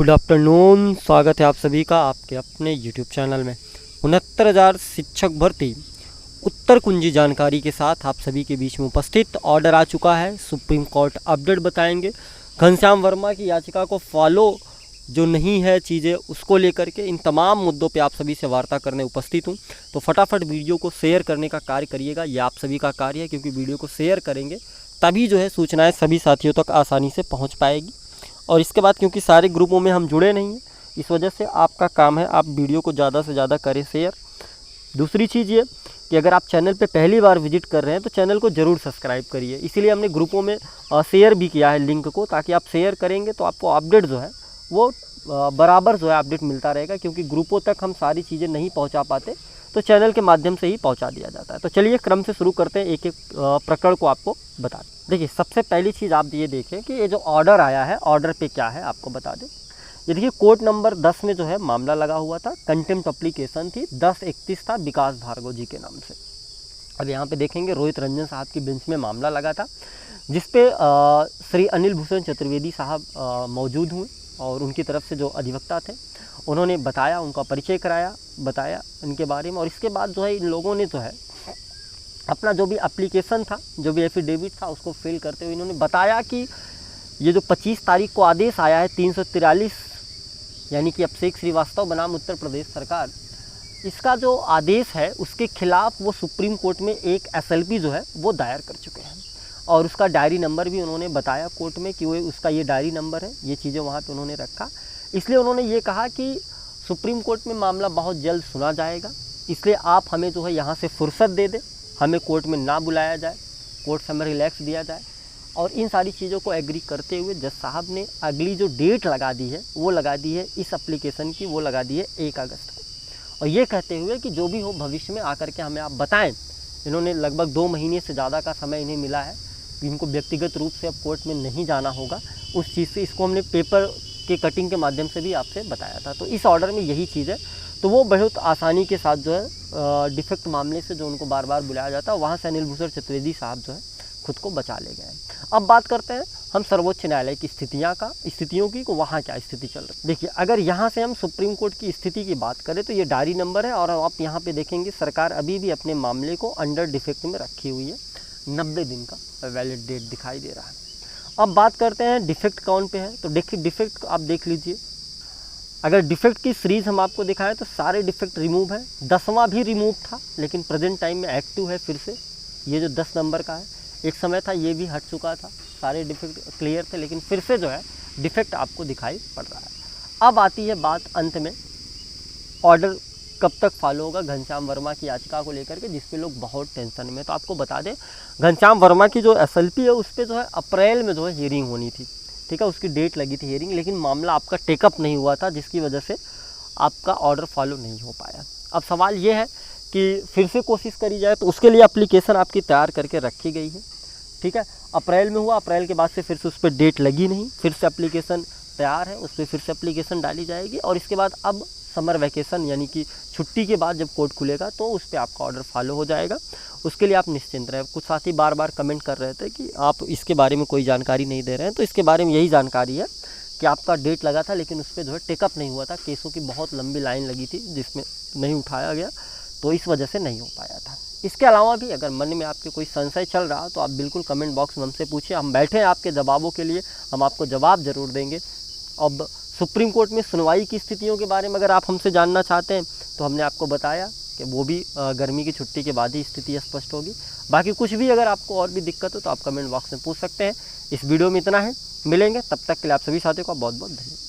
Good afternoon, स्वागत है आप सभी का आपके अपने यूट्यूब चैनल में। 69,000 शिक्षक भर्ती उत्तर कुंजी जानकारी के साथ आप सभी के बीच में उपस्थित। ऑर्डर आ चुका है, सुप्रीम कोर्ट अपडेट बताएंगे। घनश्याम वर्मा की याचिका को फॉलो जो नहीं है चीज़ें, उसको लेकर के इन तमाम मुद्दों पे आप सभी से वार्ता करने उपस्थित हूँ। तो फटाफट वीडियो को शेयर करने का कार्य करिएगा, ये आप सभी का कार्य है, क्योंकि वीडियो को शेयर करेंगे तभी जो है सूचनाएँ सभी साथियों तक आसानी से पहुँच पाएगी। और इसके बाद क्योंकि सारे ग्रुपों में हम जुड़े नहीं हैं, इस वजह से आपका काम है आप वीडियो को ज़्यादा से ज़्यादा करें शेयर। दूसरी चीज़ ये कि अगर आप चैनल पे पहली बार विजिट कर रहे हैं तो चैनल को ज़रूर सब्सक्राइब करिए। इसीलिए हमने ग्रुपों में शेयर भी किया है लिंक को, ताकि आप शेयर करेंगे तो आपको अपडेट जो है वो बराबर जो है अपडेट मिलता रहेगा, क्योंकि ग्रुपों तक हम सारी चीज़ें नहीं पहुँचा पाते, तो चैनल के माध्यम से ही पहुँचा दिया जाता है। तो चलिए क्रम से शुरू करते हैं, एक एक प्रकरण को आपको बता दें। देखिए, सबसे पहली चीज़ आप ये देखें कि ये जो ऑर्डर आया है, ऑर्डर पे क्या है आपको बता दें। ये देखिए, कोर्ट नंबर 10 में जो है मामला लगा हुआ था, कंटेम्प्ट एप्लीकेशन थी, 1031 था, विकास भार्गव जी के नाम से। अब यहाँ पे देखेंगे रोहित रंजन साहब की बेंच में मामला लगा था, जिसपे श्री अनिल भूषण चतुर्वेदी साहब मौजूद हुए, और उनकी तरफ से जो अधिवक्ता थे उन्होंने बताया, उनका परिचय कराया, बताया इनके बारे में। और इसके बाद जो है इन लोगों ने जो है अपना जो भी एप्लीकेशन था, जो भी एफिडेविट था, उसको फिल करते हुए इन्होंने बताया कि ये जो 25 तारीख को आदेश आया है 343, यानी कि अभिषेक श्रीवास्तव बनाम उत्तर प्रदेश सरकार, इसका जो आदेश है उसके खिलाफ वो सुप्रीम कोर्ट में एक एसएलपी जो है वो दायर कर चुके हैं। और उसका डायरी नंबर भी उन्होंने बताया कोर्ट में कि वो उसका ये डायरी नंबर है, ये चीज़ें वहाँ पे उन्होंने रखा। इसलिए उन्होंने ये कहा कि सुप्रीम कोर्ट में मामला बहुत जल्द सुना जाएगा, इसलिए आप हमें जो है यहाँ से फुर्सत दे दें, हमें कोर्ट में ना बुलाया जाए, कोर्ट से हमें रिलैक्स दिया जाए। और इन सारी चीज़ों को एग्री करते हुए जज साहब ने अगली जो डेट लगा दी है वो लगा दी है इस एप्लीकेशन की, वो लगा दी है 1 अगस्त को। और ये कहते हुए कि जो भी हो भविष्य में आकर के हमें आप बताएं। इन्होंने लगभग 2 महीने से ज़्यादा का समय इन्हें मिला है, इनको व्यक्तिगत रूप से अब कोर्ट में नहीं जाना होगा उस चीज़ से। इसको हमने पेपर के कटिंग के माध्यम से भी आपसे बताया था। तो इस ऑर्डर में यही चीज़ है, तो वो बहुत आसानी के साथ जो है डिफेक्ट मामले से जो उनको बार बार बुलाया जाता है, वहाँ से अनिल भूषण चतुर्वेदी साहब जो है खुद को बचा ले गए। अब बात करते हैं हम सर्वोच्च न्यायालय की स्थितियों की को वहाँ क्या स्थिति चल रही है। देखिए, अगर यहाँ से हम सुप्रीम कोर्ट की स्थिति की बात करें तो ये डायरी नंबर है, और आप यहाँ पे देखेंगे सरकार अभी भी अपने मामले को अंडर डिफेक्ट में रखी हुई है, 90 दिन का वैलिड डेट दिखाई दे रहा है। अब बात करते हैं डिफेक्ट कौन पे है, तो देखिए डिफेक्ट आप देख लीजिए। अगर डिफेक्ट की सीरीज़ हम आपको दिखाएं तो सारे डिफेक्ट रिमूव है, 10वां भी रिमूव था, लेकिन प्रेजेंट टाइम में एक्टिव है फिर से। ये जो 10 नंबर का है, एक समय था ये भी हट चुका था, सारे डिफेक्ट क्लियर थे, लेकिन फिर से जो है डिफेक्ट आपको दिखाई पड़ रहा है। अब आती है बात अंत में, ऑर्डर कब तक फॉलो होगा घनश्याम वर्मा की याचिका को लेकर के, जिसपे लोग बहुत टेंशन में। तो आपको बता दें, घनश्याम वर्मा की जो एसएलपी है उस पर जो है अप्रैल में जो है हियरिंग होनी थी, ठीक है, उसकी डेट लगी थी हियरिंग, लेकिन मामला आपका टेकअप नहीं हुआ था, जिसकी वजह से आपका ऑर्डर फॉलो नहीं हो पाया। अब सवाल ये है कि फिर से कोशिश करी जाए, तो उसके लिए एप्लीकेशन आपकी तैयार करके रखी गई है, ठीक है। अप्रैल में हुआ, अप्रैल के बाद से फिर से उस पर डेट लगी नहीं, फिर से एप्लीकेशन तैयार है, उस पर फिर से एप्लीकेशन डाली जाएगी। और इसके बाद अब समर वैकेशन यानी कि छुट्टी के बाद जब कोर्ट खुलेगा तो उस पर आपका ऑर्डर फॉलो हो जाएगा, उसके लिए आप निश्चिंत रहें। कुछ साथी बार बार कमेंट कर रहे थे कि आप इसके बारे में कोई जानकारी नहीं दे रहे हैं, तो इसके बारे में यही जानकारी है कि आपका डेट लगा था, लेकिन उस पर जो है टेकअप नहीं हुआ था, केसों की बहुत लंबी लाइन लगी थी जिसमें नहीं उठाया गया, तो इस वजह से नहीं हो पाया था। इसके अलावा भी अगर मन में आपके कोई संशय चल रहा तो आप बिल्कुल कमेंट बॉक्स में हमसे पूछिए, हम बैठे हैं आपके जवाबों के लिए, हम आपको जवाब ज़रूर देंगे। अब सुप्रीम कोर्ट में सुनवाई की स्थितियों के बारे में अगर आप हमसे जानना चाहते हैं तो हमने आपको बताया कि वो भी गर्मी की छुट्टी के बाद ही स्थिति स्पष्ट होगी। बाकी कुछ भी अगर आपको और भी दिक्कत हो तो आप कमेंट बॉक्स में पूछ सकते हैं। इस वीडियो में इतना है, मिलेंगे, तब तक के लिए आप सभी साथियों का बहुत बहुत धन्यवाद।